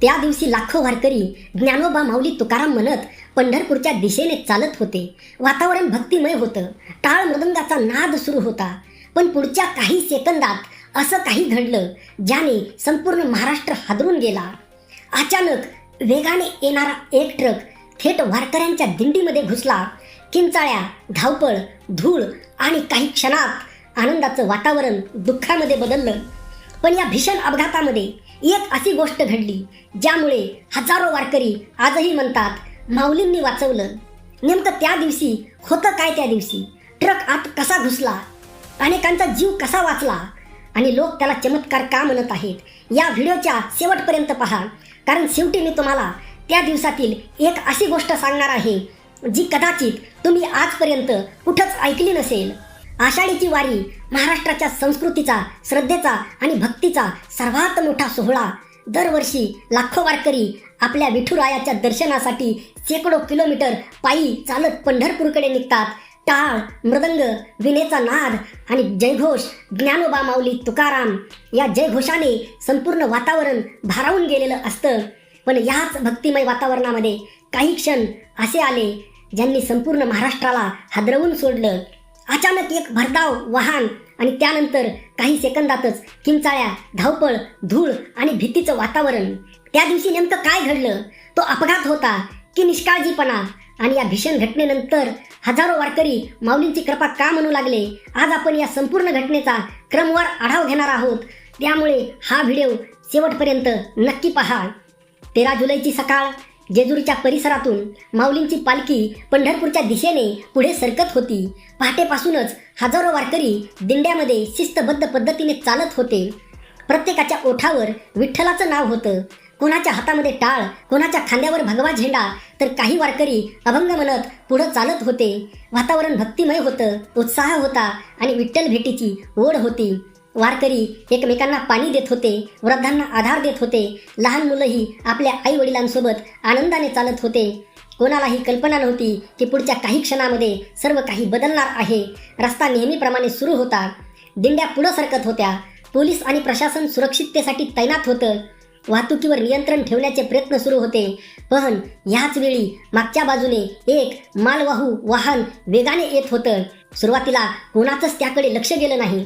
त्या दिवशी लाखो वारकरी ज्ञानोबा माऊली तुकाराम म्हणत पंढरपूरच्या दिशेने चालत होते. वातावरण भक्तिमय होतं. टाळ मृदंगाचा नाद सुरू होता. पण पुढच्या काही सेकंदात असं काही घडलं ज्याने संपूर्ण महाराष्ट्र हादरून गेला. अचानक वेगाने येणारा एक ट्रक थेट वारकऱ्यांच्या दिंडीमध्ये घुसला. किंचाळ्या, धावपळ, धूळ आणि काही क्षणात आनंदाचं वातावरण दुःखामध्ये बदललं. पण या भीषण अपघातामध्ये एक अशी गोष्ट घडली ज्यामुळे हजारो वारकरी आजही म्हणतात माऊलींनी वाचवलं. नेमकं त्या दिवशी होतं काय? त्या दिवशी ट्रक आत कसा घुसला, अनेकांचा जीव कसा वाचला आणि लोक त्याला चमत्कार का म्हणत आहेत? या व्हिडिओच्या शेवटपर्यंत पहा, कारण शेवटी मी तुम्हाला त्या दिवसातील एक अशी गोष्ट सांगणार आहे जी कदाचित तुम्ही आजपर्यंत कुठंच ऐकली नसेल. आषाढीची वारी महाराष्ट्राच्या संस्कृतीचा, श्रद्धेचा आणि भक्तीचा सर्वात मोठा सोहळा. दरवर्षी लाखो वारकरी आपल्या विठुरायाच्या दर्शनासाठी शेकडो किलोमीटर पायी चालत पंढरपूरकडे निघतात. टाळ, मृदंग, विणेचा नाद आणि जयघोष, ज्ञानोबा माऊली तुकाराम या जयघोषाने संपूर्ण वातावरण भारावून गेलेलं असतं. पण याच भक्तिमय वातावरणामध्ये काही क्षण असे आले ज्यांनी संपूर्ण महाराष्ट्राला हादरवून सोडलं. अचानक एक भरधाव वाहन आणि त्यानंतर काही सेकंदातच किंचाळ्या, धावपळ, धूळ आणि भीतीचं वातावरण. त्या दिवशी नेमकं काय घडलं? तो अपघात होता की निष्काळजीपणा? आणि या भीषण घटनेनंतर हजारो वारकरी माऊलींची कृपा का म्हणू लागले? आज आपण या संपूर्ण घटनेचा क्रमवार आढावा घेणार आहोत. त्यामुळे हा व्हिडिओ शेवटपर्यंत नक्की पहा. 13 जुलैची सकाळ. जेजुरीच्या परिसरातून माऊलींची पालखी पंढरपूरच्या दिशेने पुढे सरकत होती. पहाटेपासूनच हजारो वारकरी दिंड्यामध्ये शिस्तबद्ध पद्धतीने चालत होते. प्रत्येकाच्या ओठावर विठ्ठलाचं नाव होतं. कोणाच्या हातामध्ये टाळ, कोणाच्या खांद्यावर भगवा झेंडा, तर काही वारकरी अभंग म्हणत पुढं चालत होते. वातावरण भक्तिमय होतं, उत्साह होता आणि विठ्ठल भेटीची ओढ होती. वारकरी एकमेकांना पाणी देत होते, वृद्धांना आधार देत होते. लहान मुलंही आपल्या आई वडिलांसोबत आनंदाने चालत होते. कोणालाही कल्पना नव्हती की पुढच्या काही क्षणामध्ये सर्व काही बदलणार आहे. रस्ता नेहमीप्रमाणे सुरू होता. दिंड्या पुढं सरकत होत्या. पोलीस आणि प्रशासन सुरक्षिततेसाठी तैनात होतं. वाहतुकीवर नियंत्रण ठेवण्याचे प्रयत्न सुरू होते. पण याच वेळी मागच्या बाजूने एक मालवाहू वाहन वेगाने येत होतं. सुरुवातीला कोणाचंच त्याकडे लक्ष गेलं नाही,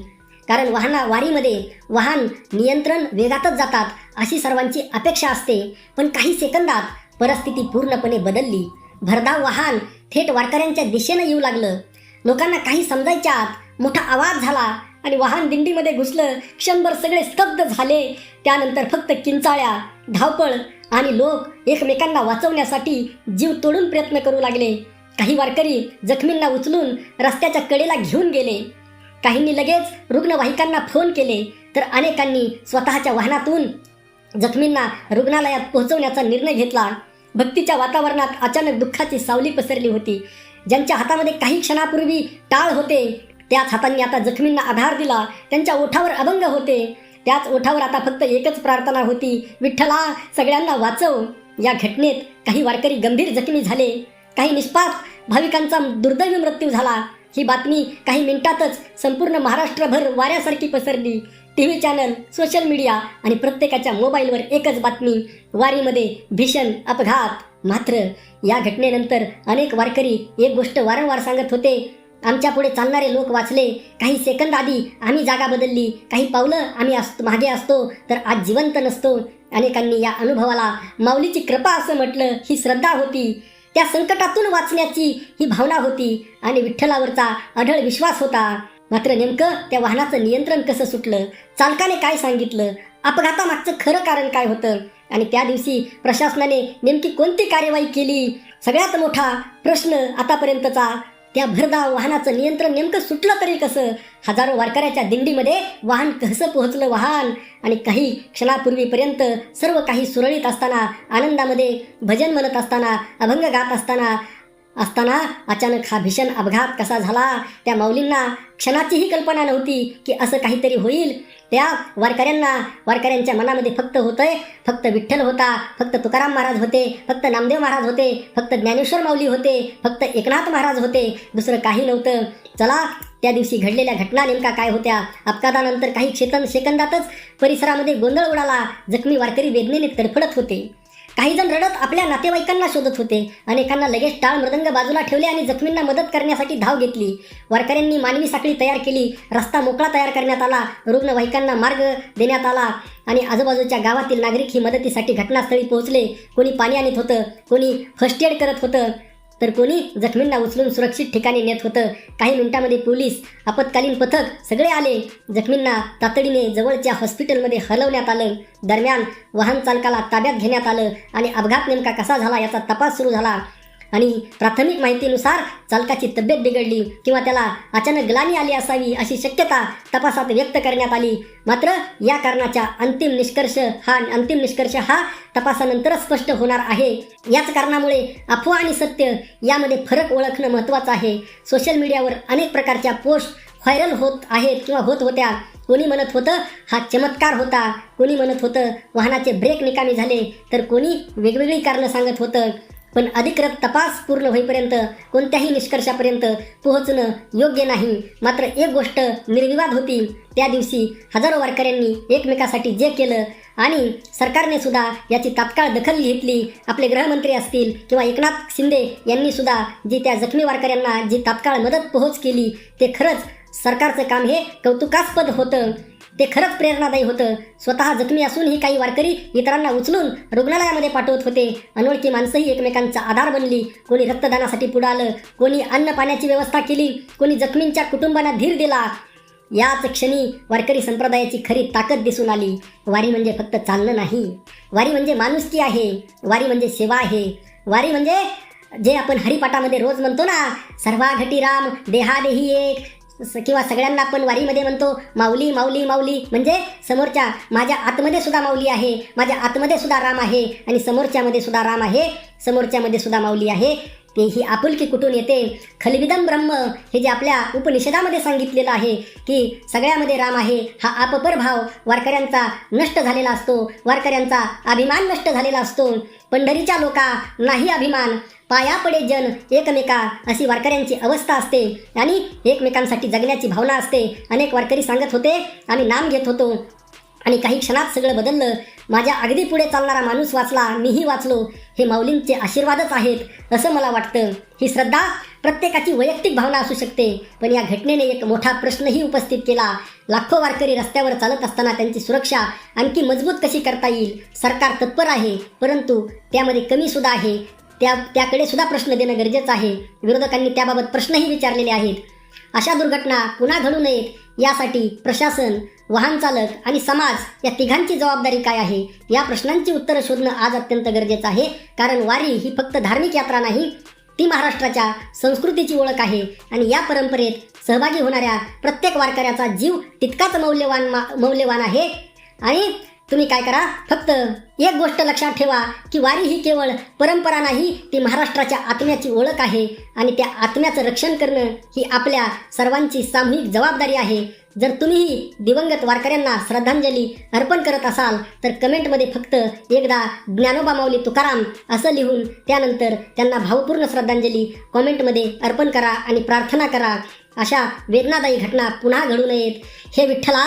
कारण वारीमध्ये वाहन नियंत्रण वेगातच जातात अशी सर्वांची अपेक्षा असते. पण काही सेकंदात परिस्थिती पूर्णपणे बदलली. भरधाव वाहन थेट वारकऱ्यांच्या दिशेने येऊ लागलं. लोकांना काही समजायच्या आत मोठा आवाज झाला आणि वाहन दिंडीमध्ये घुसलं. क्षणभर सगळे स्तब्ध झाले. त्यानंतर फक्त किंचाळ्या, धावपळ आणि लोक एकमेकांना वाचवण्यासाठी जीव तोडून प्रयत्न करू लागले. काही वारकरी जखमींना उचलून रस्त्याच्या कडेला घेऊन गेले. काहींनी लगेच रुग्णवाहिकांना फोन केले, तर अनेकांनी स्वतःच्या वाहनातून जखमींना रुग्णालयात पोहोचवण्याचा निर्णय घेतला. भक्तीच्या वातावरणात अचानक दुःखाची सावली पसरली होती. ज्यांच्या हातामध्ये काही क्षणापूर्वी टाळ होते, त्याच हातांनी आता जखमींना आधार दिला. त्यांच्या ओठावर अभंग होते. त्याच ओठावर आता फक्त एकच प्रार्थना होती, विठ्ठला, सगळ्यांना वाचव. या घटनेत काही वारकरी गंभीर जखमी झाले. काही निष्पाप भाविकांचा दुर्दैवी मृत्यू झाला. ही बातमी काही मिनिटातच संपूर्ण महाराष्ट्रभर वाऱ्यासारखी पसरली. टीव्ही चॅनल, सोशल मीडिया आणि प्रत्येकाच्या मोबाईलवर एकच बातमी, वारीमध्ये भीषण अपघात. मात्र या घटनेनंतर अनेक वारकरी एक गोष्ट वारंवार सांगत होते, आमच्या पुढे चालणारे लोक वाचले. काही सेकंद आधी आम्ही जागा बदलली, काही पावलं आम्ही मागे असतो तर आज जिवंत नसतो. अनेकांनी या अनुभवाला माऊलीची कृपा असं म्हटलं. ही श्रद्धा होती, त्या संकटातून वाचण्याची ही भावना होती आणि विठ्ठलावरचा अढळ विश्वास होता. मात्र नेमकं त्या वाहनाचं नियंत्रण कसं सुटलं? चालकाने काय सांगितलं? अपघातामागचं खरं कारण काय होतं? आणि त्या दिवशी प्रशासनाने नेमकी कोणती कार्यवाही केली? सगळ्यात मोठा प्रश्न आतापर्यंतचा, त्या भरधाव वाहनाचं नियंत्रण नेमकं सुटलं तरी कसं? हजारो वारकऱ्याच्या दिंडीमध्ये वाहन कसं पोहोचलं वाहन? आणि काही क्षणापूर्वीपर्यंत सर्व काही सुरळीत असताना, आनंदामध्ये भजन म्हणत असताना, अभंग गात असताना अचानक हा भीषण अपघात कसा झाला? त्या माऊलींना क्षणाचीही कल्पना नव्हती की असं काहीतरी होईल. त्या वारकऱ्यांच्या मनामध्ये फक्त विठ्ठल होता, फक्त तुकाराम महाराज होते, फक्त नामदेव महाराज होते, फक्त ज्ञानेश्वर माऊली होते, फक्त एकनाथ महाराज होते, दुसरं काही नव्हतं. चला, त्या दिवशी घडलेल्या घटना नेमका काय होत्या. अपघातानंतर काही सेकंदातच परिसरामध्ये गोंधळ उडाला. जखमी वारकरी वेदनेने तडफडत होते. काही जण रडत आपल्या नातेवाईकांना शोधत होते. अनेकांना लगेच टाळ मृदंग बाजूला ठेवले आणि जखमींना मदत करण्यासाठी धाव घेतली. वारकऱ्यांनी मानवी साखळी तयार केली. रस्ता मोकळा तयार करण्यात आला. रुग्णवाहिकांना मार्ग देण्यात आला आणि आजूबाजूच्या गावातील नागरिक ही मदतीसाठी घटनास्थळी पोहोचले. कोणी पाणी आणत होतं, कोणी फर्स्ट एड करत होतं, तर कोणी जखमींना उचलून सुरक्षित ठिकाणी नेत होतं. काही मिनिटांमध्ये पोलीस, आपत्कालीन पथक सगळे आले. जखमींना तातडीने जवळच्या हॉस्पिटलमध्ये हलवण्यात आलं. दरम्यान वाहन चालकाला ताब्यात घेण्यात आलं आणि अपघात नेमका कसा झाला याचा तपास सुरू झाला. आणि प्राथमिक माहितीनुसार चालकाची तब्येत बिघडली किंवा त्याला अचानक ग्लानी आली असावी अशी शक्यता तपासात व्यक्त करण्यात आली. मात्र या कारणाचा अंतिम निष्कर्ष हा तपासानंतरच स्पष्ट होणार आहे. याच कारणामुळे अफवा आणि सत्य यामध्ये फरक ओळखणं महत्त्वाचं आहे. सोशल मीडियावर अनेक प्रकारच्या पोस्ट व्हायरल होत आहेत किंवा होत होत्या. कोणी म्हणत होतं हा चमत्कार होता, कोणी म्हणत होतं वाहनाचे ब्रेक निकामी झाले, तर कोणी वेगवेगळी कारणं सांगत होतं. पण अधिकृत तपास पूर्ण होईपर्यंत कोणत्याही निष्कर्षापर्यंत पोहोचणं योग्य नाही. मात्र एक गोष्ट निर्विवाद होती, त्या दिवशी हजारो वारकऱ्यांनी एकमेकासाठी जे केलं आणि सरकारने सुद्धा याची तात्काळ दखल घेतली. आपले गृहमंत्री असतील किंवा एकनाथ शिंदे यांनी सुद्धा जी त्या जखमी वारकऱ्यांना जी तात्काळ मदत पोहोच केली, ते खरंच सरकारचं काम हे कौतुकास्पद होतं. ते खरंच प्रेरणादायी होतं. स्वतः जखमी असूनही काही वारकरी इतरांना उचलून रुग्णालयामध्ये पाठवत होते. अनोळखी माणसंही एकमेकांचा आधार बनली. कोणी रक्तदानासाठी पुढे आलं, कोणी अन्न पाण्याची व्यवस्था केली, कोणी जखमींच्या कुटुंबांना धीर दिला. याच क्षणी वारकरी संप्रदायाची खरी ताकद दिसून आली. वारी म्हणजे फक्त चालणं नाही, वारी म्हणजे माणुसकी आहे, वारी म्हणजे सेवा आहे, वारी म्हणजे जे आपण हरिपाठामध्ये रोज म्हणतो ना, सर्वा घटी राम देहादेही एक, किंवा सगळ्यांना आपण वारीमध्ये म्हणतो माऊली माऊली माऊली, म्हणजे समोरच्या माझ्या आतमध्ये सुद्धा माऊली आहे, माझ्या आतमध्ये सुद्धा राम आहे आणि समोरच्यामध्ये सुद्धा राम आहे, समोरच्यामध्ये सुद्धा माऊली आहे. ते ही आपुलकी कुठून येते? खलविदम ब्रह्म हे जे आपल्या उपनिषदामध्ये सांगितलेलं आहे की सगळ्यामध्ये राम आहे, हा आपपर भाव वारकऱ्यांचा नष्ट झालेला असतो. वारकऱ्यांचा अभिमान नष्ट झालेला असतो. पंढरीच्या लोका नाही अभिमान, पाया पडे जन एकमेका, अशी वारकऱ्यांची अवस्था असते आणि एकमेकांसाठी जगण्याची भावना असते. अनेक वारकरी सांगत होते आम्ही नाम घेत होतो आणि काही क्षणात सगळं बदललं. माझ्या अगदी पुढे चालणारा माणूस वाचला, मीही वाचलो. हे माऊलींचे आशीर्वादच आहेत असं मला वाटतं. ही श्रद्धा प्रत्येकाची वैयक्तिक भावना असू शकते, पण या घटनेने एक मोठा प्रश्नही उपस्थित केला. लाखो वारकरी रस्त्यावर चालत असताना त्यांची सुरक्षा आणखी मजबूत कशी करता येईल? सरकार तत्पर आहे, परंतु त्यामध्ये कमी सुद्धा आहे. त्याकडे सुद्धा प्रश्न देणं गरजेचं आहे. विरोधकांनी त्याबाबत प्रश्नही विचारलेले आहेत. अशा दुर्घटना पुन्हा घडू नयेत यासाठी प्रशासन, वाहन चालक आणि समाज या तिघांची जबाबदारी काय आहे? या प्रश्नांची उत्तरं शोधणं आज अत्यंत गरजेचं आहे. कारण वारी ही फक्त धार्मिक यात्रा नाही, ती महाराष्ट्राच्या संस्कृतीची ओळख आहे आणि या परंपरेत सहभागी होणाऱ्या प्रत्येक वारकऱ्याचा जीव तितकाच मौल्यवान आहे. आणि तुम्ही काय करा, फक्त एक गोष्ट लक्षात ठेवा की वारी ही केवळ परंपरा नाही, ती महाराष्ट्राच्या आत्म्याची ओळख आहे आणि त्या आत्म्याचं रक्षण करणं ही आपल्या सर्वांची सामूहिक जबाबदारी आहे. जर तुम्हीही दिवंगत वारकऱ्यांना श्रद्धांजली अर्पण करत असाल तर कमेंटमध्ये फक्त एकदा ज्ञानोबा माऊली तुकाराम असं लिहून त्यानंतर त्यांना भावपूर्ण श्रद्धांजली कॉमेंटमध्ये अर्पण करा आणि प्रार्थना करा. अशा वेदनादायी घटना पुन्हा घडू नयेत. हे विठ्ठला,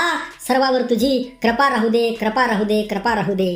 सर्वावर तुझी कृपा राहू दे, कृपा राहू दे, कृपा राहू दे.